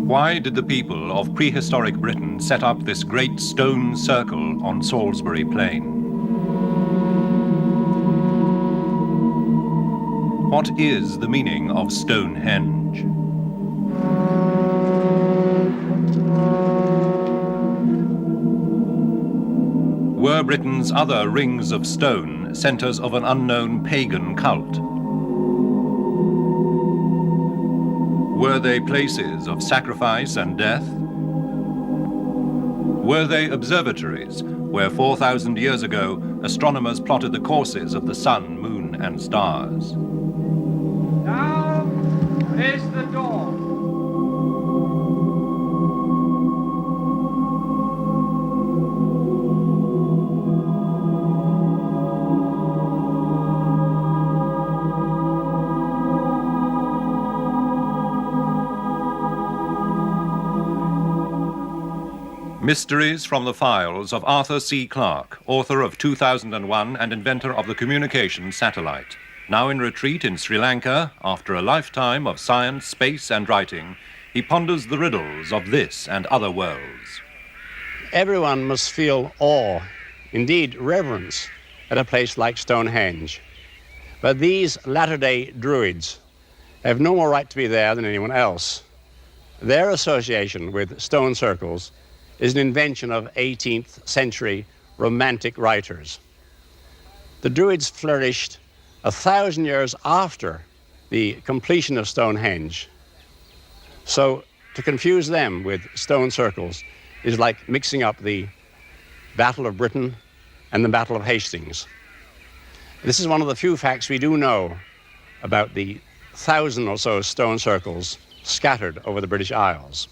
Why did the people of prehistoric Britain set up this great stone circle on Salisbury Plain? What is the meaning of Stonehenge? Were Britain's other rings of stone centers of an unknown pagan cult? Were they places of sacrifice and death? Were they observatories where 4,000 years ago astronomers plotted the courses of the sun, moon, and stars? Now is the dawn. Mysteries from the Files of Arthur C. Clarke, author of 2001 and inventor of the communications satellite. Now in retreat in Sri Lanka, after a lifetime of science, space, and writing, he ponders the riddles of this and other worlds. Everyone must feel awe, indeed reverence, at a place like Stonehenge. But these latter-day druids have no more right to be there than anyone else. Their association with stone circles is an invention of 18th century romantic writers. The Druids flourished 1,000 years after the completion of Stonehenge. So to confuse them with stone circles is like mixing up the Battle of Britain and the Battle of Hastings. This is one of the few facts we do know about the 1,000 or so stone circles scattered over the British Isles.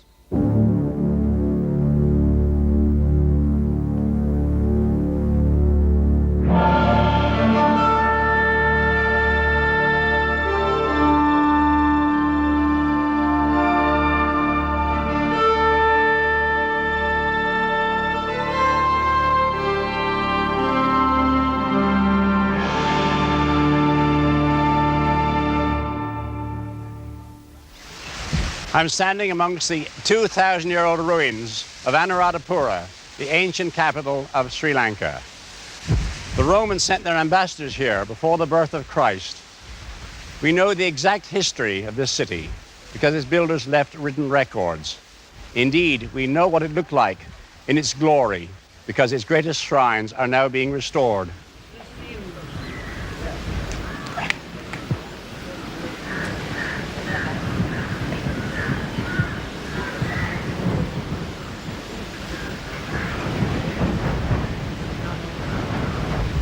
I'm standing amongst the 2,000-year-old ruins of Anuradhapura, the ancient capital of Sri Lanka. The Romans sent their ambassadors here before the birth of Christ. We know the exact history of this city because its builders left written records. Indeed, we know what it looked like in its glory because its greatest shrines are now being restored.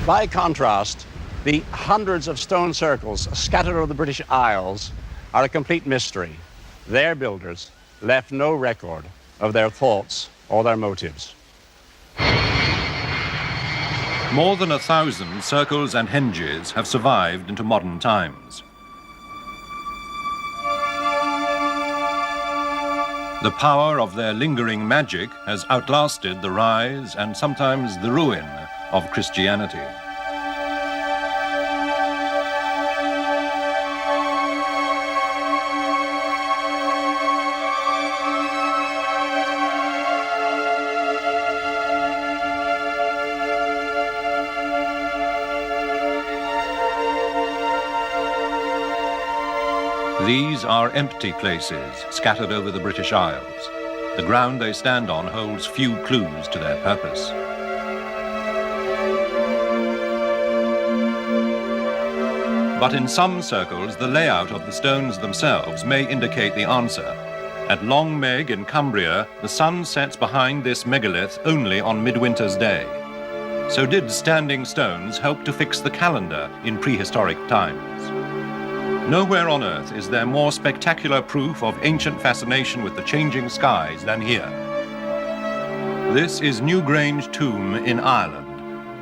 By contrast, the hundreds of stone circles scattered over the British Isles are a complete mystery. Their builders left no record of their thoughts or their motives. More than 1,000 circles and henges have survived into modern times. The power of their lingering magic has outlasted the rise and sometimes the ruin of Christianity. These are empty places scattered over the British Isles. The ground they stand on holds few clues to their purpose. But in some circles, the layout of the stones themselves may indicate the answer. At Long Meg in Cumbria, the sun sets behind this megalith only on midwinter's day. So did standing stones help to fix the calendar in prehistoric times? Nowhere on Earth is there more spectacular proof of ancient fascination with the changing skies than here. This is Newgrange Tomb in Ireland.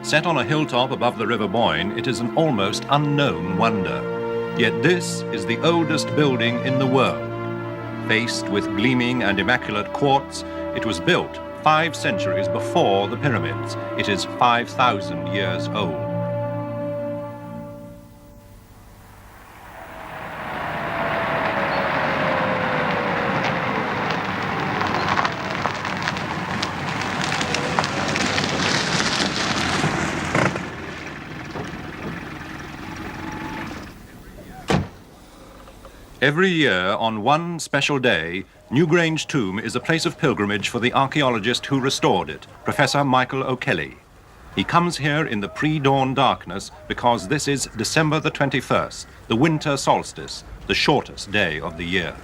Set on a hilltop above the River Boyne, it is an almost unknown wonder. Yet this is the oldest building in the world. Faced with gleaming and immaculate quartz, it was built 5 centuries before the pyramids. It is 5,000 years old. Every year, on one special day, Newgrange Tomb is a place of pilgrimage for the archaeologist who restored it, Professor Michael O'Kelly. He comes here in the pre-dawn darkness because this is December the 21st, the winter solstice, the shortest day of the year.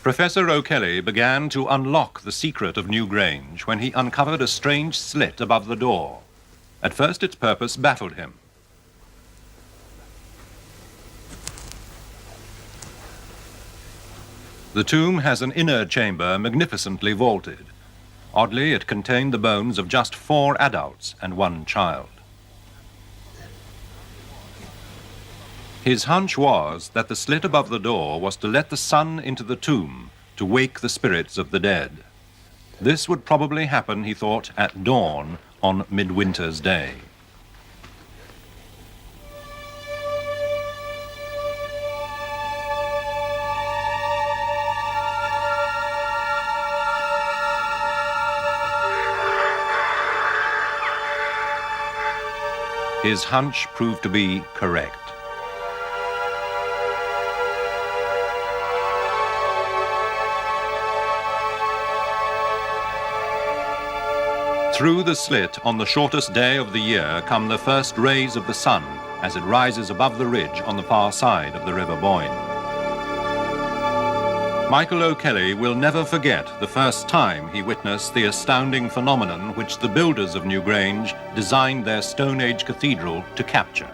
Professor O'Kelly began to unlock the secret of Newgrange when he uncovered a strange slit above the door. At first its purpose baffled him. The tomb has an inner chamber magnificently vaulted. Oddly, it contained the bones of just 4 adults and 1 child. His hunch was that the slit above the door was to let the sun into the tomb, to wake the spirits of the dead. This would probably happen, he thought, at dawn on Midwinter's Day. His hunch proved to be correct. Through the slit on the shortest day of the year come the first rays of the sun as it rises above the ridge on the far side of the River Boyne. Michael O'Kelly will never forget the first time he witnessed the astounding phenomenon which the builders of Newgrange designed their Stone Age cathedral to capture.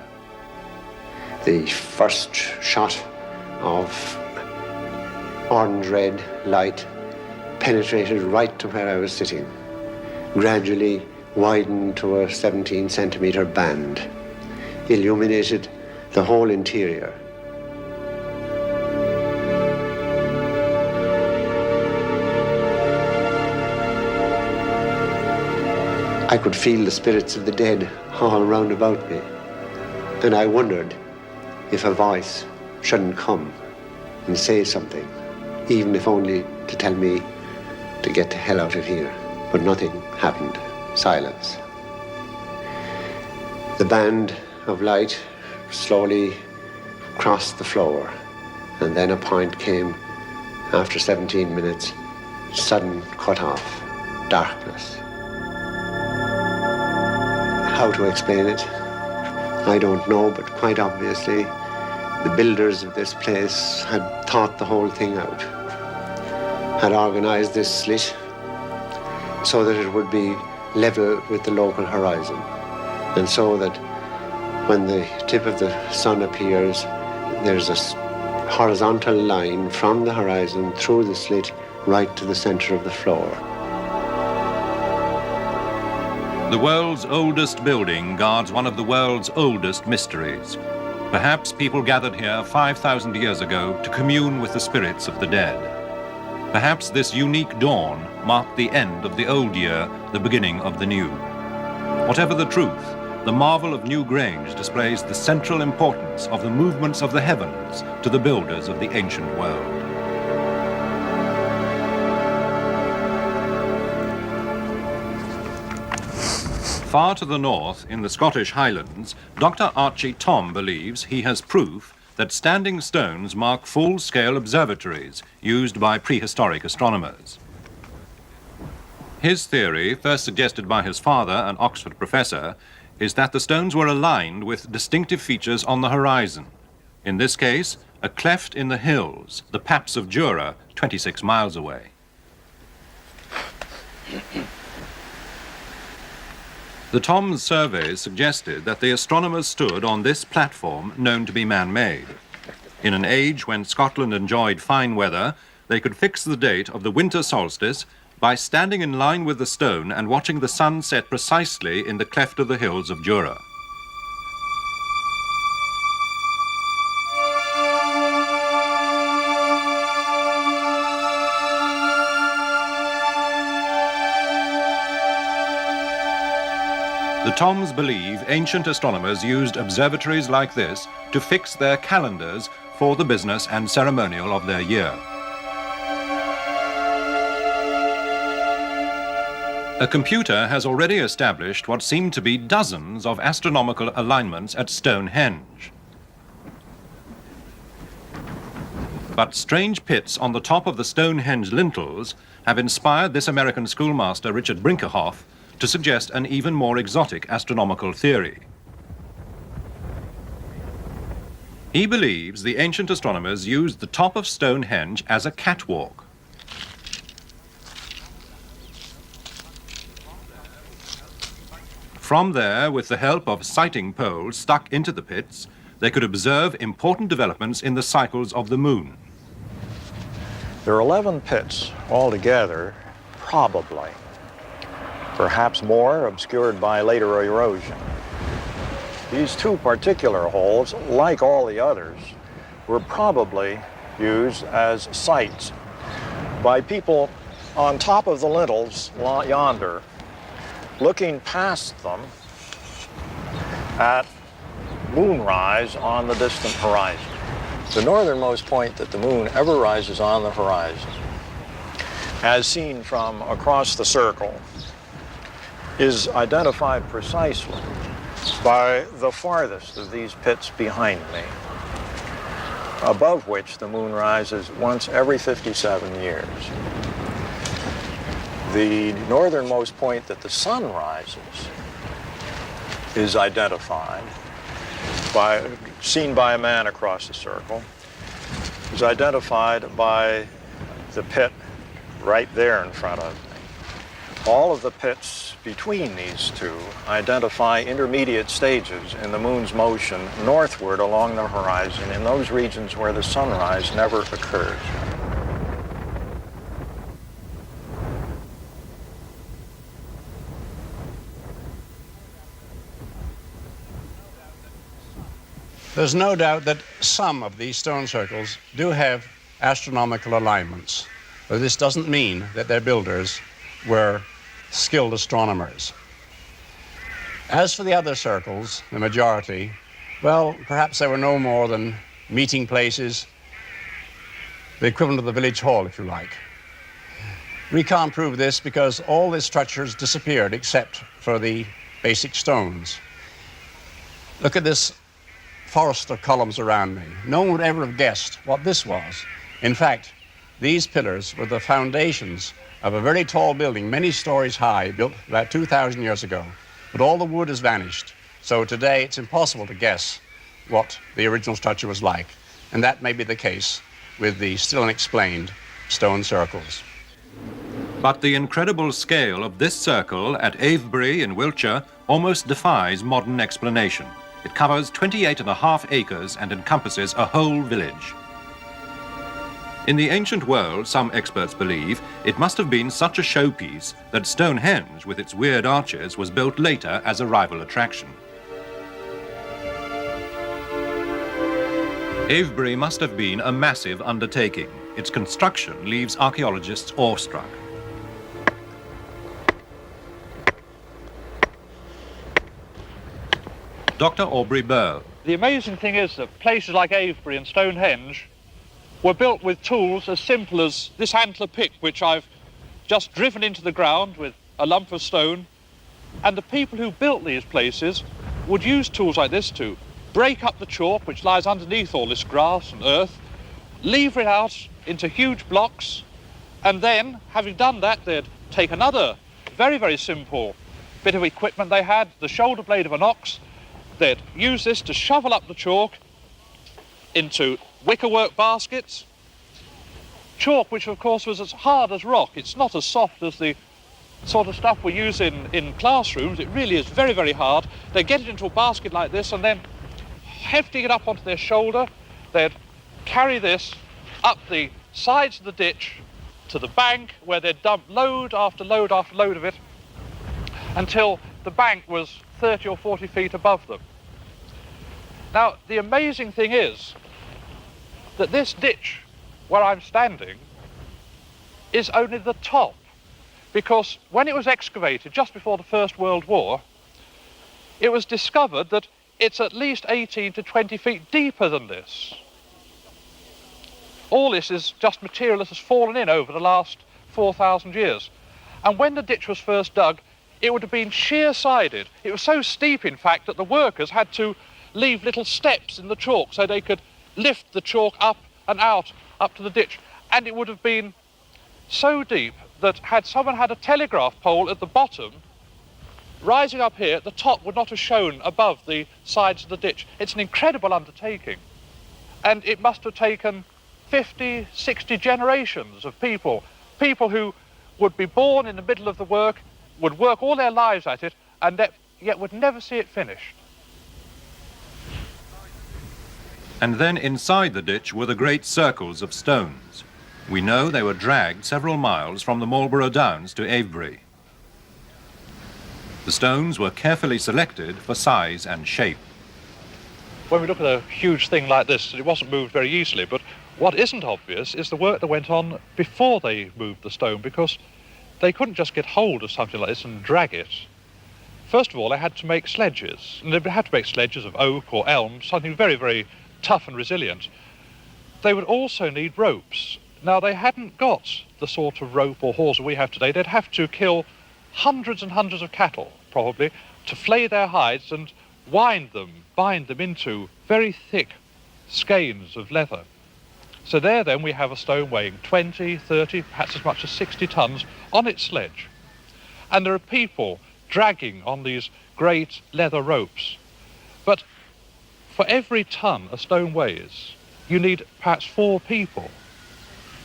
The first shot of orange-red light penetrated right to where I was sitting, gradually widened to a 17-centimeter band, illuminated the whole interior. I could feel the spirits of the dead all round about me, and I wondered if a voice shouldn't come and say something, even if only to tell me to get the hell out of here. But nothing happened. Silence. The band of light slowly crossed the floor, and then a point came after 17 minutes, sudden cut-off, darkness. How to explain it? I don't know, but quite obviously, the builders of this place had thought the whole thing out, had organized this slit so that it would be level with the local horizon, and so that when the tip of the sun appears, there's a horizontal line from the horizon through the slit right to the center of the floor. The world's oldest building guards one of the world's oldest mysteries. Perhaps people gathered here 5,000 years ago to commune with the spirits of the dead. Perhaps this unique dawn marked the end of the old year, the beginning of the new. Whatever the truth, the marvel of Newgrange displays the central importance of the movements of the heavens to the builders of the ancient world. Far to the north, in the Scottish Highlands, Dr. Archie Tom believes he has proof that standing stones mark full-scale observatories used by prehistoric astronomers. His theory, first suggested by his father, an Oxford professor, is that the stones were aligned with distinctive features on the horizon. In this case, a cleft in the hills, the Paps of Jura, 26 miles away. The Tom's surveys suggested that the astronomers stood on this platform known to be man-made. In an age when Scotland enjoyed fine weather, they could fix the date of the winter solstice by standing in line with the stone and watching the sun set precisely in the cleft of the hills of Jura. The Toms believe ancient astronomers used observatories like this to fix their calendars for the business and ceremonial of their year. A computer has already established what seem to be dozens of astronomical alignments at Stonehenge. But strange pits on the top of the Stonehenge lintels have inspired this American schoolmaster, Richard Brinkerhoff, to suggest an even more exotic astronomical theory. He believes the ancient astronomers used the top of Stonehenge as a catwalk. From there, with the help of sighting poles stuck into the pits, they could observe important developments in the cycles of the moon. There are 11 pits altogether, probably. Perhaps more, obscured by later erosion. These two particular holes, like all the others, were probably used as sites by people on top of the lintels yonder, looking past them at moonrise on the distant horizon. The northernmost point that the moon ever rises on the horizon, as seen from across the circle, is identified precisely by the farthest of these pits behind me, above which the moon rises once every 57 years. The northernmost point that the sun rises is identified seen by a man across the circle, is identified by the pit right there in front of me. All of the pits between these two identify intermediate stages in the moon's motion northward along the horizon in those regions where the sunrise never occurs. There's no doubt that some of these stone circles do have astronomical alignments, but this doesn't mean that their builders were skilled astronomers. As for the other circles, the majority, well, perhaps they were no more than meeting places, the equivalent of the village hall, if you like. We can't prove this because all this structure has disappeared except for the basic stones. Look at this forest of columns around me. No one would ever have guessed what this was. In fact, these pillars were the foundations of a very tall building, many stories high, built about 2,000 years ago. But all the wood has vanished. So today it's impossible to guess what the original structure was like. And that may be the case with the still unexplained stone circles. But the incredible scale of this circle at Avebury in Wiltshire almost defies modern explanation. It covers 28.5 acres and encompasses a whole village. In the ancient world, some experts believe, it must have been such a showpiece that Stonehenge, with its weird arches, was built later as a rival attraction. Avebury must have been a massive undertaking. Its construction leaves archaeologists awestruck. Dr. Aubrey Burr. The amazing thing is that places like Avebury and Stonehenge were built with tools as simple as this antler pick, which I've just driven into the ground with a lump of stone. And the people who built these places would use tools like this to break up the chalk, which lies underneath all this grass and earth, lever it out into huge blocks, and then, having done that, they'd take another very, very simple bit of equipment they had, the shoulder blade of an ox. They'd use this to shovel up the chalk into wickerwork baskets. Chalk, which of course was as hard as rock. It's not as soft as the sort of stuff we use in classrooms. It really is very, very hard. They'd get it into a basket like this and then, hefting it up onto their shoulder, they'd carry this up the sides of the ditch to the bank, where they'd dump load after load after load of it until the bank was 30 or 40 feet above them. Now, the amazing thing is that this ditch where I'm standing is only the top, because when it was excavated just before the First World War, it was discovered that it's at least 18 to 20 feet deeper than this. All this is just material that has fallen in over the last 4,000 years. And when the ditch was first dug, it would have been sheer-sided. It was so steep, in fact, that the workers had to leave little steps in the chalk so they could lift the chalk up and out, up to the ditch. And it would have been so deep that had someone had a telegraph pole at the bottom, rising up here, the top would not have shown above the sides of the ditch. It's an incredible undertaking. And it must have taken 50, 60 generations of people who would be born in the middle of the work, would work all their lives at it, and yet would never see it finished. And then inside the ditch were the great circles of stones. We know they were dragged several miles from the Marlborough Downs to Avebury. The stones were carefully selected for size and shape. When we look at a huge thing like this, it wasn't moved very easily, but what isn't obvious is the work that went on before they moved the stone, because they couldn't just get hold of something like this and drag it. First of all, they had to make sledges, and they had to make sledges of oak or elm, something very, very tough and resilient. They would also need ropes. Now, they hadn't got the sort of rope or hawser we have today. They'd have to kill hundreds and hundreds of cattle, probably, to flay their hides and bind them into very thick skeins of leather. So there then we have a stone weighing 20, 30, perhaps as much as 60 tons on its sledge. And there are people dragging on these great leather ropes. But for every ton a stone weighs, you need perhaps 4 people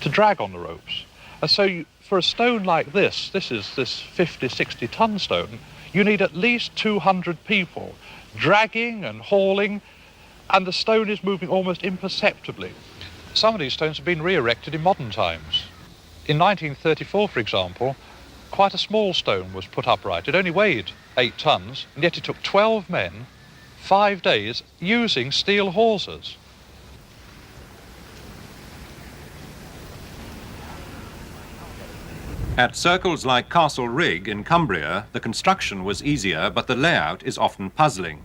to drag on the ropes. And so for a stone like this is this 50, 60 ton stone, you need at least 200 people dragging and hauling, and the stone is moving almost imperceptibly. Some of these stones have been re-erected in modern times. In 1934, for example, quite a small stone was put upright. It only weighed 8 tons, and yet it took 12 men, 5 days, using steel hawsers. At circles like Castle Rig in Cumbria, the construction was easier, but the layout is often puzzling.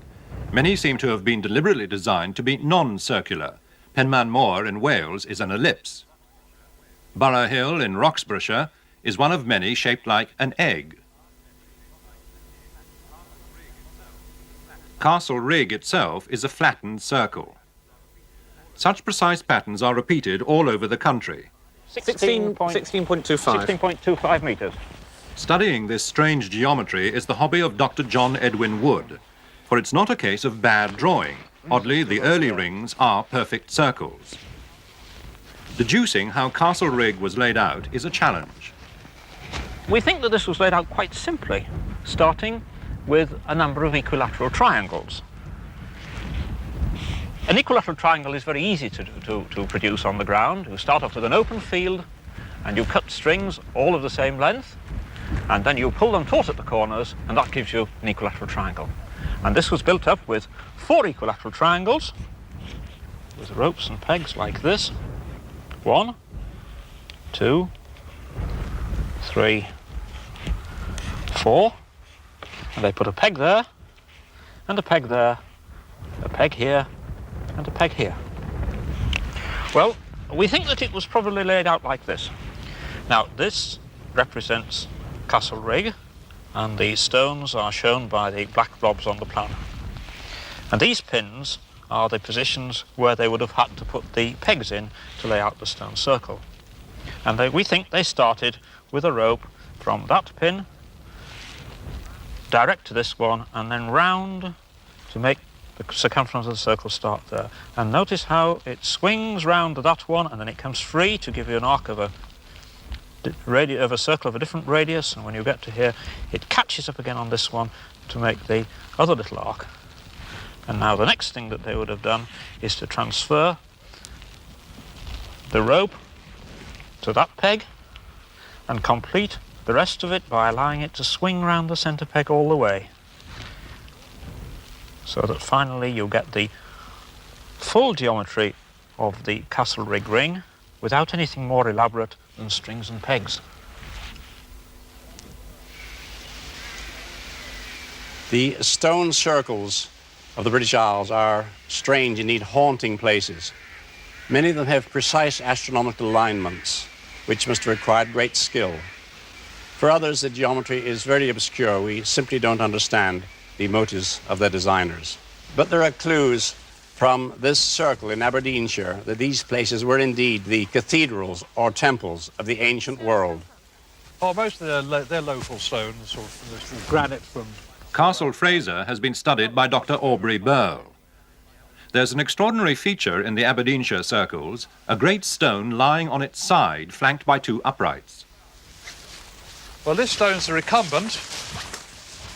Many seem to have been deliberately designed to be non-circular. Penman Moor in Wales is an ellipse. Borough Hill in Roxburghshire is one of many shaped like an egg. Castle Rig itself is a flattened circle. Such precise patterns are repeated all over the country. 16.25. 16.25 metres. Studying this strange geometry is the hobby of Dr. John Edwin Wood, for it's not a case of bad drawing. Oddly, the early rings are perfect circles. Deducing how Castle Rig was laid out is a challenge. We think that this was laid out quite simply, starting with a number of equilateral triangles. An equilateral triangle is very easy to produce on the ground. You start off with an open field and you cut strings all of the same length, and then you pull them taut at the corners, and that gives you an equilateral triangle. And this was built up with 4 equilateral triangles with ropes and pegs like this. 1, 2, 3, 4. And they put a peg there, and a peg there, a peg here, and a peg here. Well, we think that it was probably laid out like this. Now, this represents Castle Rig, and the stones are shown by the black blobs on the plan. And these pins are the positions where they would have had to put the pegs in to lay out the stone circle. And we think they started with a rope from that pin direct to this one, and then round to make the circumference of the circle start there. And notice how it swings round to that one, and then it comes free to give you an arc of a circle of a different radius, and when you get to here, it catches up again on this one to make the other little arc. And now the next thing that they would have done is to transfer the rope to that peg and complete the rest of it by allowing it to swing round the centre peg all the way, so that finally you get the full geometry of the Castle Rig ring without anything more elaborate than strings and pegs. The stone circles of the British Isles are strange, indeed haunting places. Many of them have precise astronomical alignments, which must have required great skill. For others, the geometry is very obscure. We simply don't understand the motives of their designers. But there are clues from this circle in Aberdeenshire that these places were indeed the cathedrals or temples of the ancient world. Oh, most of they're local stones, or granite from... Castle Fraser has been studied by Dr. Aubrey Burl. There's an extraordinary feature in the Aberdeenshire circles, a great stone lying on its side, flanked by two uprights. Well, this stone's the recumbent,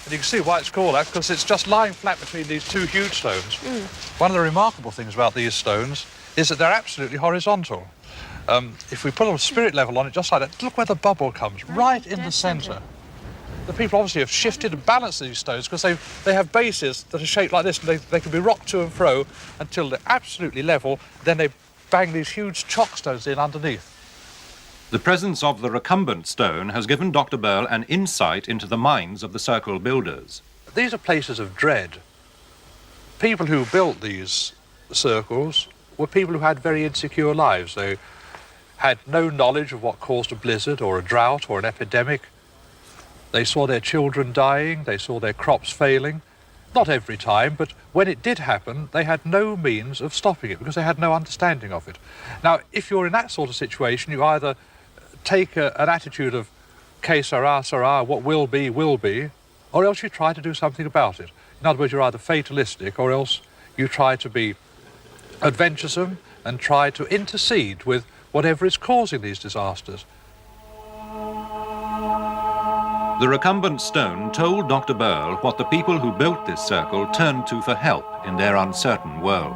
and you can see why it's called that, because it's just lying flat between these two huge stones. One of the remarkable things about these stones is that they're absolutely horizontal. If we put a spirit level on it just like that, look where the bubble comes, right in the centre. The people obviously have shifted and balanced these stones because they have bases that are shaped like this, and they can be rocked to and fro until they're absolutely level. Then they bang these huge chock stones in underneath. The presence of the recumbent stone has given Dr. Burl an insight into the minds of the circle builders. These are places of dread. People who built these circles were people who had very insecure lives. They had no knowledge of what caused a blizzard or a drought or an epidemic. They saw their children dying, they saw their crops failing. Not every time, but when it did happen, they had no means of stopping it because they had no understanding of it. Now, if you're in that sort of situation, you either take an attitude of que sera, sera, what will be, or else you try to do something about it. In other words, you're either fatalistic or else you try to be adventuresome and try to intercede with whatever is causing these disasters. The recumbent stone told Dr. Burl what the people who built this circle turned to for help in their uncertain world.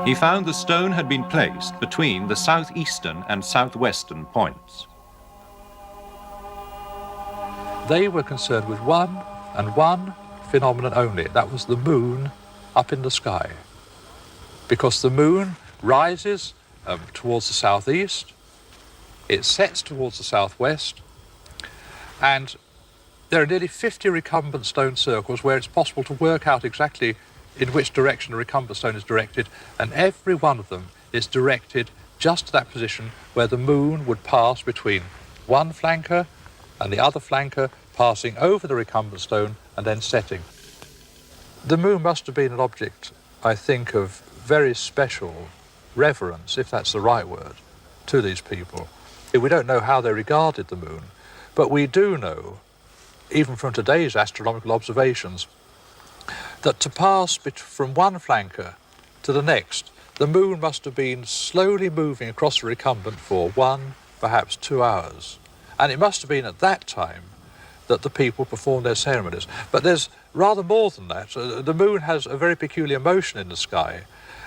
He found the stone had been placed between the southeastern and southwestern points. They were concerned with one and one phenomenon only. That was the moon up in the sky. Because the moon rises towards the southeast, it sets towards the southwest, and there are nearly 50 recumbent stone circles where it's possible to work out exactly in which direction a recumbent stone is directed, and every one of them is directed just to that position where the moon would pass between one flanker and the other flanker, passing over the recumbent stone and then setting. The moon must have been an object, I think, of very special reverence, if that's the right word, to these people. We don't know how they regarded the moon, but we do know, even from today's astronomical observations, that to pass from one flanker to the next, the moon must have been slowly moving across the recumbent for 1, perhaps 2 hours. And it must have been at that time that the people performed their ceremonies. But there's rather more than that. The moon has a very peculiar motion in the sky,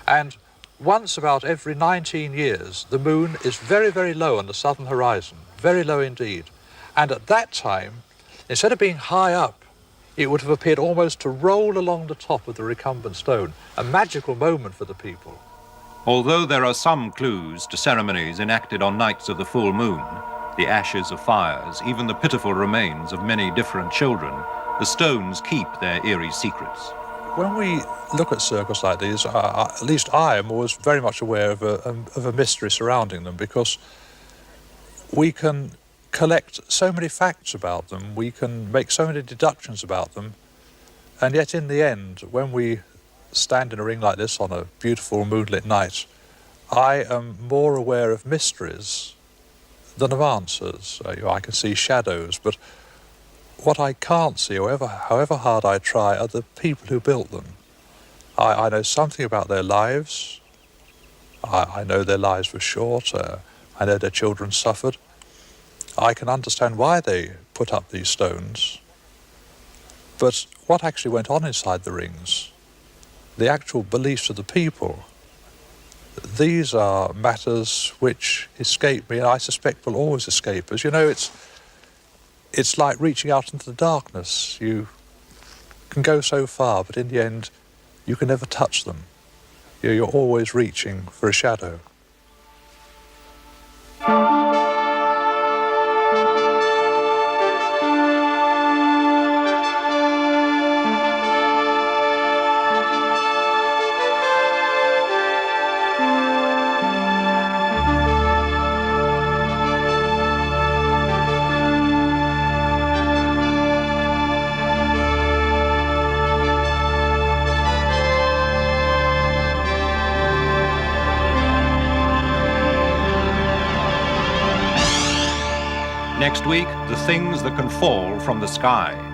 and once about every 19 years, the moon is very, very low on the southern horizon, very low indeed. And at that time, instead of being high up, it would have appeared almost to roll along the top of the recumbent stone, a magical moment for the people. Although there are some clues to ceremonies enacted on nights of the full moon, the ashes of fires, even the pitiful remains of many different children, the stones keep their eerie secrets. When we look at circles like these, at least I am always very much aware of a mystery surrounding them, because we can collect so many facts about them, we can make so many deductions about them, and yet in the end, when we stand in a ring like this on a beautiful moonlit night, I am more aware of mysteries than of answers. I can see shadows, but what I can't see, however hard I try, are the people who built them. I know something about their lives. I know their lives were short. I know their children suffered. I can understand why they put up these stones. But what actually went on inside the rings, the actual beliefs of the people, these are matters which escape me, and I suspect will always escape us. You know, it's like reaching out into the darkness. You can go so far, but in the end, you can never touch them. You're always reaching for a shadow. Next week, the things that can fall from the sky.